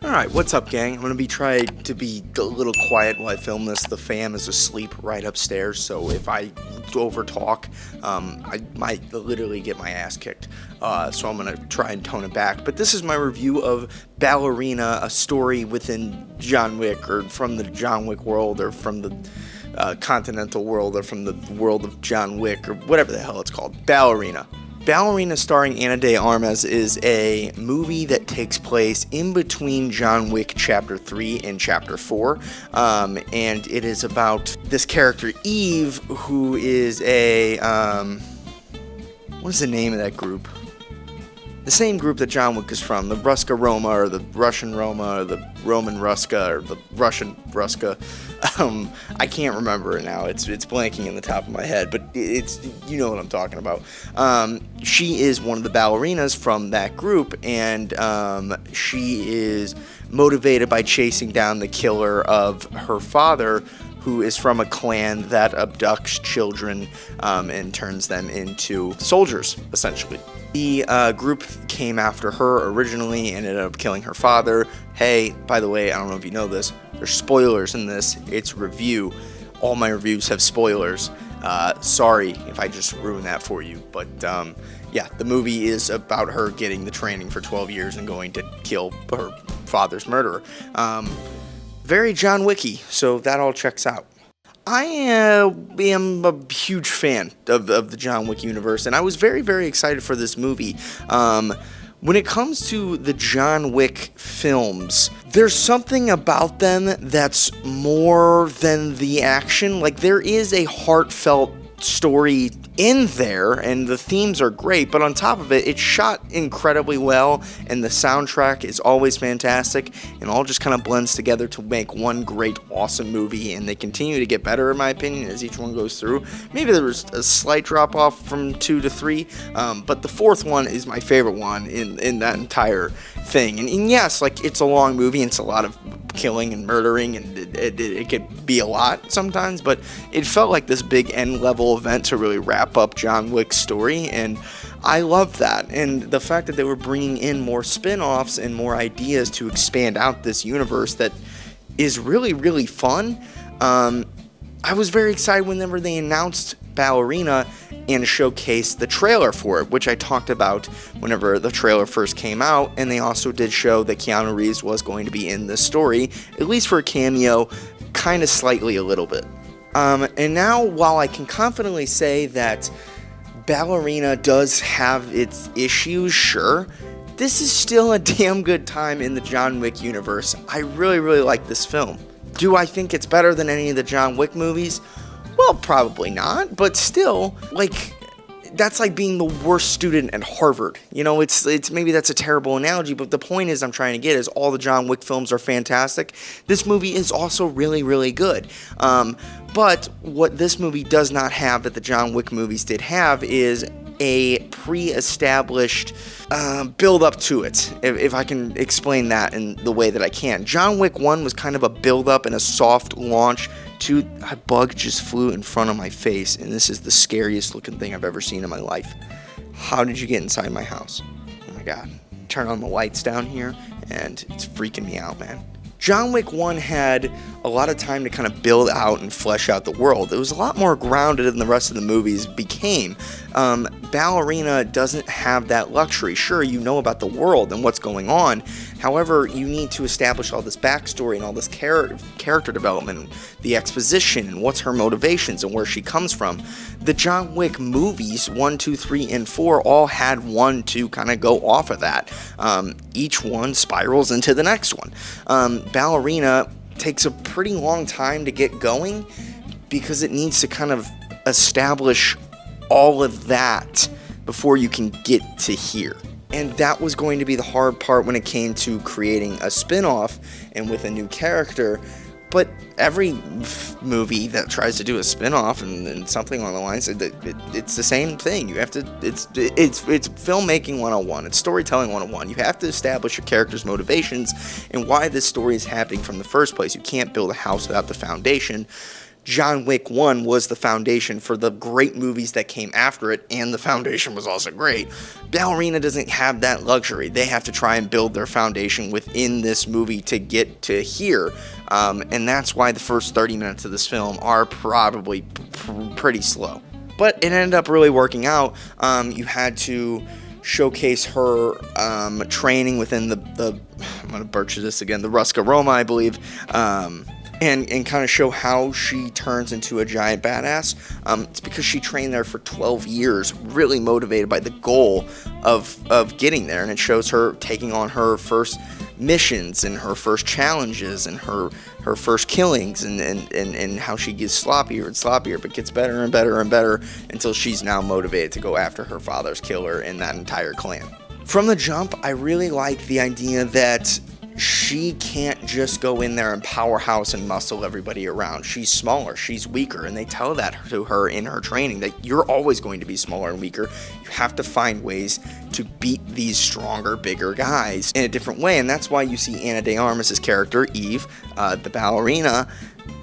Alright, what's up, gang? I'm gonna be trying to be a little quiet while I film this. The fam is asleep right upstairs, so if I overtalk, I might literally get my ass kicked. So I'm gonna try and tone it back. But this is my review of Ballerina, a story within John Wick, or from the John Wick world, or from the continental world, or from the world of John Wick, or whatever the hell it's called. Ballerina. Ballerina, starring Ana de Armas, is a movie that takes place in between John Wick Chapter 3 and Chapter 4, and it is about this character, Eve, who is a, what is the name of that group? The same group that John Wick is from, the Ruska Roma, or the Russian Roma, or the Roman Ruska, or the Russian Ruska. I can't remember it now. It's blanking in the top of my head, but it's, you know what I'm talking about. She is one of the ballerinas from that group, and she is motivated by chasing down the killer of her father, who is from a clan that abducts children and turns them into soldiers, essentially. The group came after her originally and ended up killing her father. Hey, by the way, I don't know if you know this, there's spoilers in this. It's review. All my reviews have spoilers. Sorry if I just ruined that for you, but yeah, the movie is about her getting the training for 12 years and going to kill her father's murderer. Very John Wicky, so that all checks out. I am a huge fan of the John Wick universe, and I was very, very excited for this movie. When it comes to the John Wick films, there's something about them that's more than the action. Like, there is a heartfelt story in there, and the themes are great, but on top of it, it's shot incredibly well, and the soundtrack is always fantastic, and all just kind of blends together to make one great, awesome movie, and they continue to get better, in my opinion, as each one goes through. Maybe there was a slight drop-off from 2 to 3, but the fourth one is my favorite one in that entire thing. And yes, like, it's a long movie, and it's a lot of killing and murdering, and it could be a lot sometimes, but it felt like this big end-level event to really wrap up John Wick's story, and I love that. And the fact that they were bringing in more spin-offs and more ideas to expand out this universe that is really, really fun. I was very excited whenever they announced Ballerina and showcased the trailer for it, which I talked about whenever the trailer first came out, and they also did show that Keanu Reeves was going to be in this story, at least for a cameo, kind of slightly a little bit. And now, while I can confidently say that Ballerina does have its issues, sure, this is still a damn good time in the John Wick universe. I really, really like this film. Do I think it's better than any of the John Wick movies? Well, probably not, but still, like, that's like being the worst student at Harvard. You know, it's maybe that's a terrible analogy, but the point is I'm trying to get is all the John Wick films are fantastic. This movie is also really, really good. But what this movie does not have that the John Wick movies did have is a pre-established build-up to it, if I can explain that in the way that I can. John Wick 1 was kind of a build-up and a soft launch to... A bug just flew in front of my face, and this is the scariest looking thing I've ever seen in my life. How did you get inside my house? Oh my god. Turn on the lights down here, and it's freaking me out, man. John Wick 1 had a lot of time to kind of build out and flesh out the world. It was a lot more grounded than the rest of the movies became. Ballerina doesn't have that luxury. Sure, you know about the world and what's going on. However, you need to establish all this backstory and all this character development, the exposition, and what's her motivations and where she comes from. The John Wick movies, 1, 2, 3, and 4, all had one to kind of go off of that. Each one spirals into the next one. Ballerina takes a pretty long time to get going because it needs to kind of establish all of that before you can get to here. And that was going to be the hard part when it came to creating a spin-off and with a new character. But every movie that tries to do a spin-off and something along the lines, it's the same thing. You have to, it's filmmaking 101, it's storytelling 101. You have to establish your character's motivations and why this story is happening from the first place. You can't build a house without the foundation. John Wick 1 was the foundation for the great movies that came after it, and the foundation was also great. Ballerina doesn't have that luxury. They have to try and build their foundation within this movie to get to here, and that's why the first 30 minutes of this film are probably pretty slow. But it ended up really working out. You had to showcase her training within the I'm going to butcher this again, the Ruska Roma, I believe, and kind of show how she turns into a giant badass. It's because she trained there for 12 years, really motivated by the goal of getting there, and it shows her taking on her first missions and her first challenges and her first killings, and how she gets sloppier and sloppier, but gets better and better and better until she's now motivated to go after her father's killer and that entire clan. From the jump, I really like the idea that she can't just go in there and powerhouse and muscle everybody around. She's smaller, she's weaker, and they tell that to her in her training, that you're always going to be smaller and weaker. You have to find ways to beat these stronger, bigger guys in a different way, and that's why you see Ana de Armas' character, Eve, the ballerina,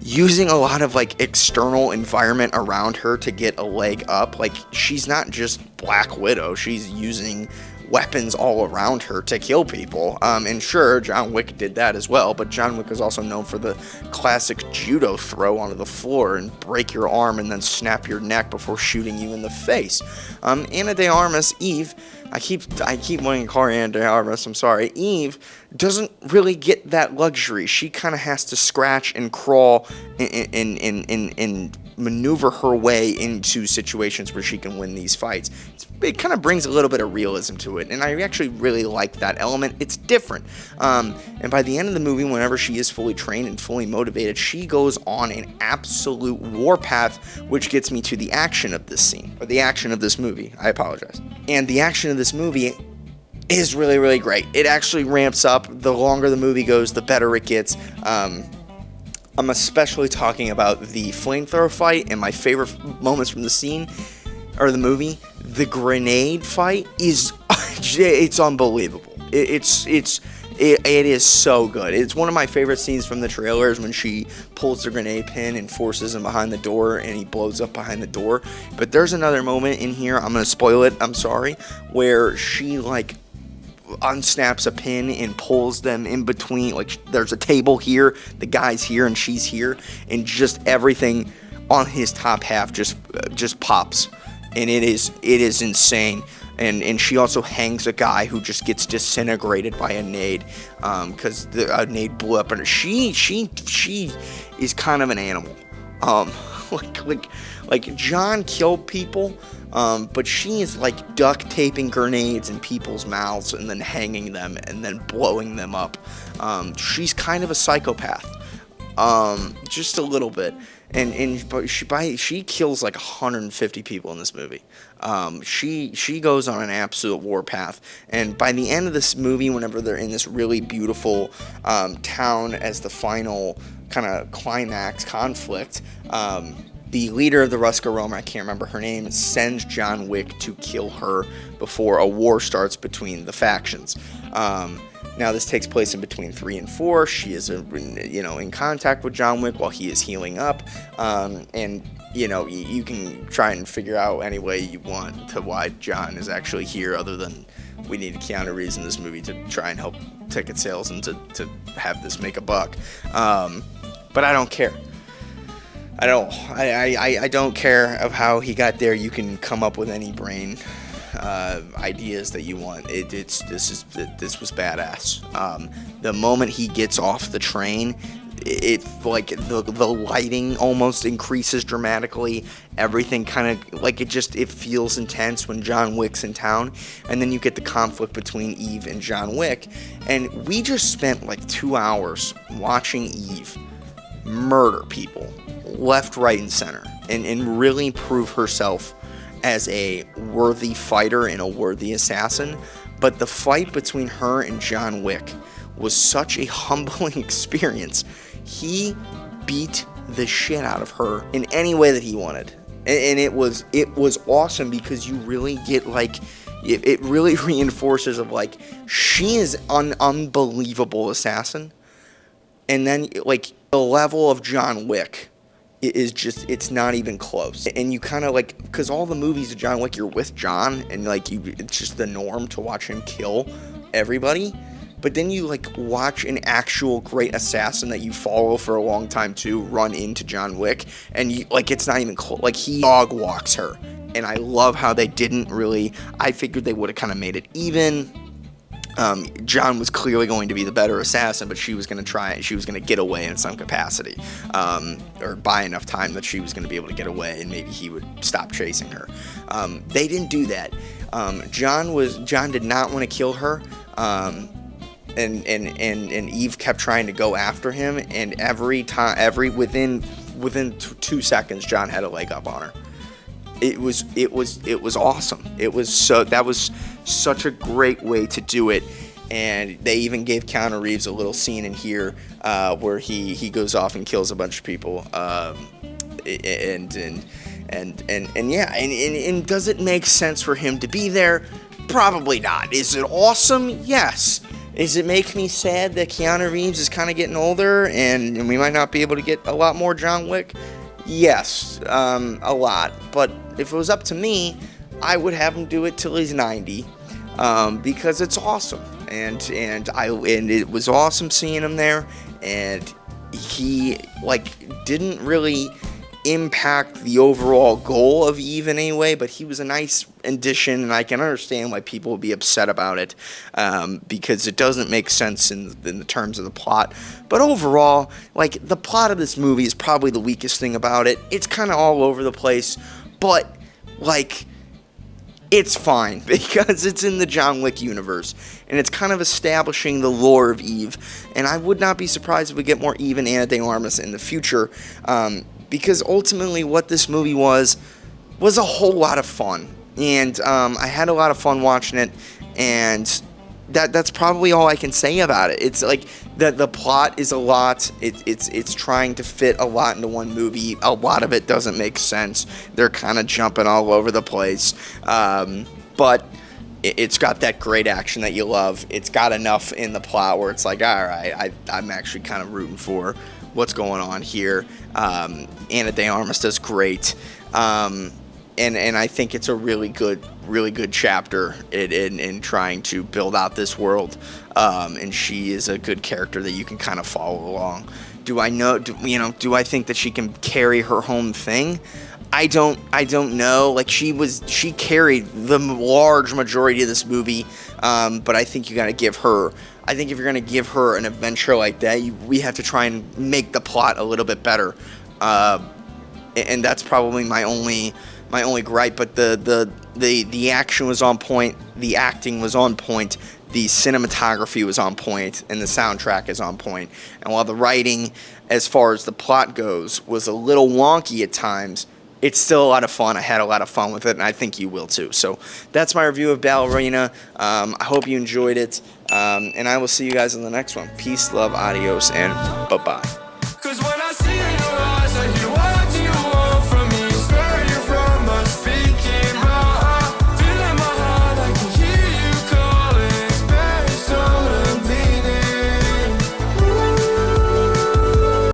using a lot of like external environment around her to get a leg up. Like, she's not just Black Widow, she's using weapons all around her to kill people. And sure, John Wick did that as well, but John Wick is also known for the classic judo throw onto the floor and break your arm and then snap your neck before shooting you in the face. Ana de Armas, Eve, I keep wanting to call her Ana de Armas, I'm sorry. Eve doesn't really get that luxury. She kind of has to scratch and crawl and maneuver her way into situations where she can win these fights. It kind of brings a little bit of realism to it, and I actually really like that element. It's different. And by the end of the movie, whenever she is fully trained and fully motivated, she goes on an absolute warpath, which gets me to the action of this scene, or the action of this movie. I apologize. And the action of this movie is really, really great. It actually ramps up. The longer the movie goes, the better it gets. I'm especially talking about the flamethrower fight, and my favorite moments from the scene, or the movie. The grenade fight is, it's unbelievable. It is so good. It's one of my favorite scenes from the trailers, when she pulls the grenade pin and forces him behind the door and he blows up behind the door. But there's another moment in here, I'm going to spoil it, I'm sorry, where she like unsnaps a pin and pulls them in between. Like, there's a table here, the guy's here and she's here, and just everything on his top half just pops, and it is insane. And she also hangs a guy who just gets disintegrated by a nade, because a nade blew up, and she is kind of an animal. Like John killed people, but she is like duct taping grenades in people's mouths and then hanging them and then blowing them up. She's kind of a psychopath, just a little bit. But she kills like 150 people in this movie. She goes on an absolute warpath, and by the end of this movie, whenever they're in this really beautiful town as the final kind of climax conflict, the leader of the Ruska Roma, I can't remember her name, sends John Wick to kill her before a war starts between the factions. Now, this takes place in between 3 and 4. She is, in contact with John Wick while he is healing up. And, you can try and figure out any way you want to why John is actually here, other than we need Keanu Reeves in this movie to try and help ticket sales and to have this make a buck. But I don't care. I don't care of how he got there. You can come up with any brain ideas that you want. This was badass. The moment he gets off the train, it like the lighting almost increases dramatically. Everything kind of like it feels intense when John Wick's in town, and then you get the conflict between Eve and John Wick, and we just spent like 2 hours watching Eve murder people left, right, and center, and really prove herself as a worthy fighter and a worthy assassin. But the fight between her and John Wick was such a humbling experience. He beat the shit out of her in any way that he wanted, and it was awesome, because you really get like it really reinforces of like she is an unbelievable assassin, and then like the level of John Wick is just, it's not even close. And you kind of like, because all the movies of John Wick, you're with John, and like it's just the norm to watch him kill everybody. But then you like watch an actual great assassin that you follow for a long time too run into John Wick, and you like, it's not even close. Like, he dog walks her, and I love how they didn't really. I figured they would have kind of made it even. John was clearly going to be the better assassin, but she was going to get away in some capacity, or buy enough time that she was going to be able to get away, and maybe he would stop chasing her. They didn't do that. John did not want to kill her, and Eve kept trying to go after him, and within 2 seconds, John had a leg up on her. It was awesome. That was such a great way to do it, and they even gave Keanu Reeves a little scene in here where he goes off and kills a bunch of people. And does it make sense for him to be there? Probably not. Is it awesome? Yes. Does it make me sad that Keanu Reeves is kind of getting older and we might not be able to get a lot more John Wick? Yes, a lot. But if it was up to me, I would have him do it till he's 90, because it's awesome. And it was awesome seeing him there. And he didn't really impact the overall goal of Eve in any way, but he was a nice addition, and I can understand why people would be upset about it, because it doesn't make sense in the terms of the plot. But overall, the plot of this movie is probably the weakest thing about it. It's kind of all over the place, but it's fine because it's in the John Wick universe, and it's kind of establishing the lore of Eve. And I would not be surprised if we get more Eve and Ana de Armas in the future, because ultimately what this movie was a whole lot of fun, and I had a lot of fun watching it, and that's probably all I can say about it. It's the plot is a lot. It's trying to fit a lot into one movie. A lot of it doesn't make sense. They're kind of jumping all over the place, but it's got that great action that you love. It's got enough in the plot where it's all right, I'm actually kind of rooting for what's going on here. Ana de Armas does great, and I think it's a really good chapter in trying to build out this world, and she is a good character that you can kind of follow along. Do I think that she can carry her home thing? I don't know. She carried the large majority of this movie, but I think you got to give her. I think if you're going to give her an adventure like that, we have to try and make the plot a little bit better. And that's probably my only gripe. But the action was on point, the acting was on point, the cinematography was on point, and the soundtrack is on point. And while the writing, as far as the plot goes, was a little wonky at times, it's still a lot of fun. I had a lot of fun with it, and I think you will too. So that's my review of Ballerina. I hope you enjoyed it, and I will see you guys in the next one. Peace, love, adios, and bye-bye.